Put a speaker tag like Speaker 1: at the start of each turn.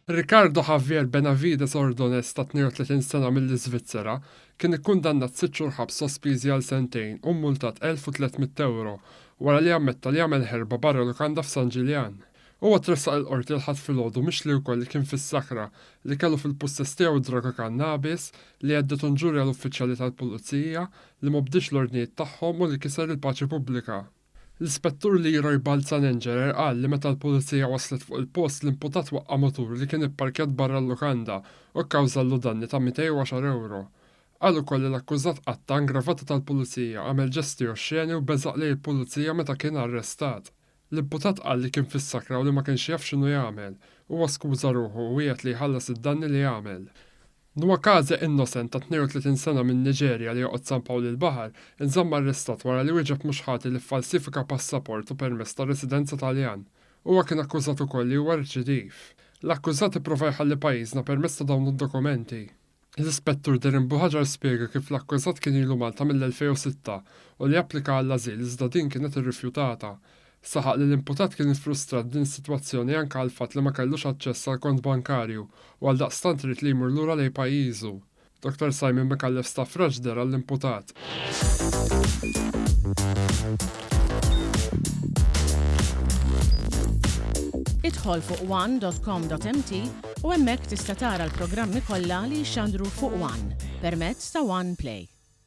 Speaker 1: Riccardo Javier Benavides Ordonez ta' 32 sena mill-Iżvizzera kien ikkundannat 6 xhur ħabs sospiżi għal sentejn u multat 1300 euro wara li ammetta li jagħmel ħerba barra lukanda f'San Ġiljan. Huwa tressaq il-qorti l-ħadd filgħodu mhix li wkoll li kien fis-sakra li kellu fil-pussess tiegħu droga kannabis li għeddet inġurja l-uffiċjali tal-pulizija li ma bdix l-ordnijiet tagħhom u li kiser il-paċi pubblika. L-ispettur Leroy Balzanengerer qal li meta l-pulizija waslet fuq il-post l-imputat waqqa motur li kien ipparkjat barra l-lukanda u kkawżallu danni ta' 210 euro. Qal ukoll li l-akkużat qatta aggravata tal-pulizija għamel ġesti oxxeni u beżaq lejn il-pulizija meta kien arrestat. L-imputat qal li kien fis-sakra u li ma kienx jaf x'inhu jagħmel huwa skuża ruħu u qiegħed li jħallas id-danni li jagħmel. Nwakaze Innocent ta' 32 sena minn Niġerja li joqgħod San Pawl il-Baħar inżamm arrestat wara li wieġeb mhux ħati li ffalsifika passaport u permess ta' residenza Taljan. Huwa kien akkużat ukoll li huwa reċidiv. L-akkużat ipprova jħalli pajjiżna permezz ta' dawn id-dokumenti. L-ispettur Derin Buħaġar spjega kif l-akkużat kien ilu Malta mill-2006 u li applika għall-ażil iżda din kienet irrifjutata. Saħaq li l-imputat kien frustrat din is-sitwazzjoni anke għal fatt li ma kellux aċċess għal kont bankarju u għal daqstant trid li jmur lura lejn pajjiżu. Dr. Simon McAuliffe Staff raġder għall-imputat.
Speaker 2: Idħol fuq one.com.mt u hemmhekk tista' tara l-programmi kollha li jxandru fuq One permezz ta' One Play.